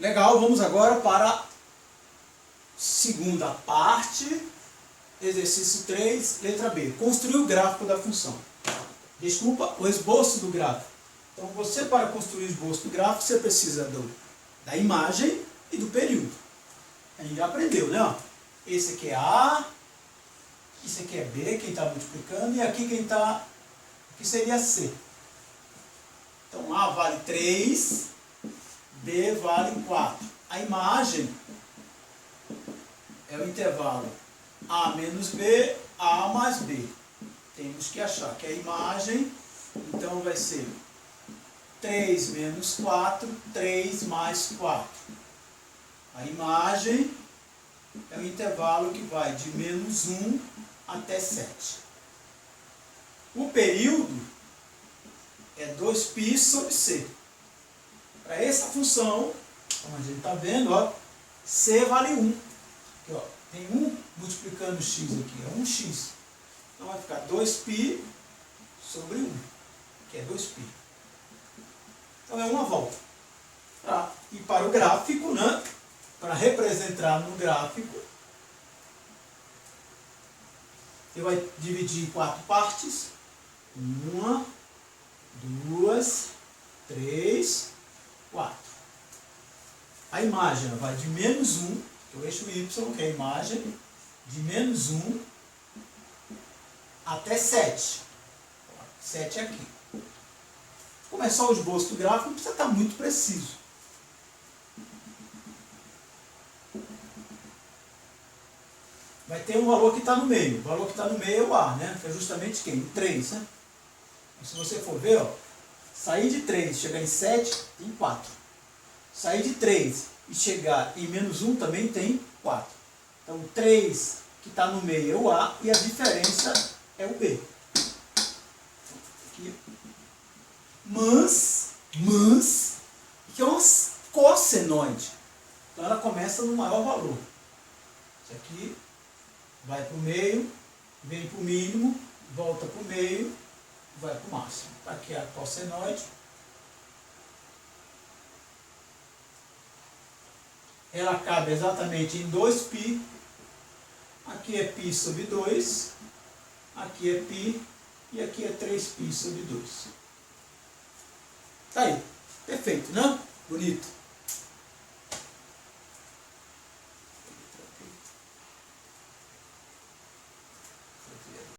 Legal, vamos agora para a segunda parte, exercício 3, letra B. Construir o gráfico da função. Desculpa, o esboço do gráfico. Então, você, para construir o esboço do gráfico, você precisa da imagem e do período. A gente já aprendeu, né? Ó, esse aqui é A, esse aqui é B, quem está multiplicando, e aqui quem está... Aqui seria C. Então, A vale 3, B vale 4. A imagem é o intervalo A menos B, A mais B. Temos que achar que a imagem, então vai ser 3 menos 4, 3 mais 4. A imagem é o intervalo que vai de menos 1 até 7. O período é 2π sobre C. Para essa função, como a gente está vendo, ó, C vale 1. Aqui, ó, tem 1 multiplicando x aqui, é 1x. Então vai ficar 2π sobre 1, que é 2π. Então é uma volta. E para o gráfico, né, para representar no gráfico, você vai dividir em 4 partes. 1, 2, 3, 4. A imagem vai de menos 1, que é o eixo Y, que é a imagem, de menos 1 até 7. 7 aqui. Começar o esboço do gráfico, não precisa estar muito preciso. Vai ter um valor que está no meio. O valor que está no meio é o A, né? Que é justamente quem? O 3, né? Se você for ver, ó, sair de 3 e chegar em 7, tem 4. Sair de 3 e chegar em menos 1 também tem 4. Então, o 3 que está no meio é o A e a diferença é o B. Aqui. Mas, que é uma cossenoide. Então, ela começa no maior valor. Isso aqui vai para o meio, vem para o mínimo, volta para o meio, vai para o máximo. Aqui é a cossenoide. Ela cabe exatamente em 2π. Aqui é π sobre 2. Aqui é π. E aqui é 3π sobre 2. Tá aí. Perfeito, né? Bonito.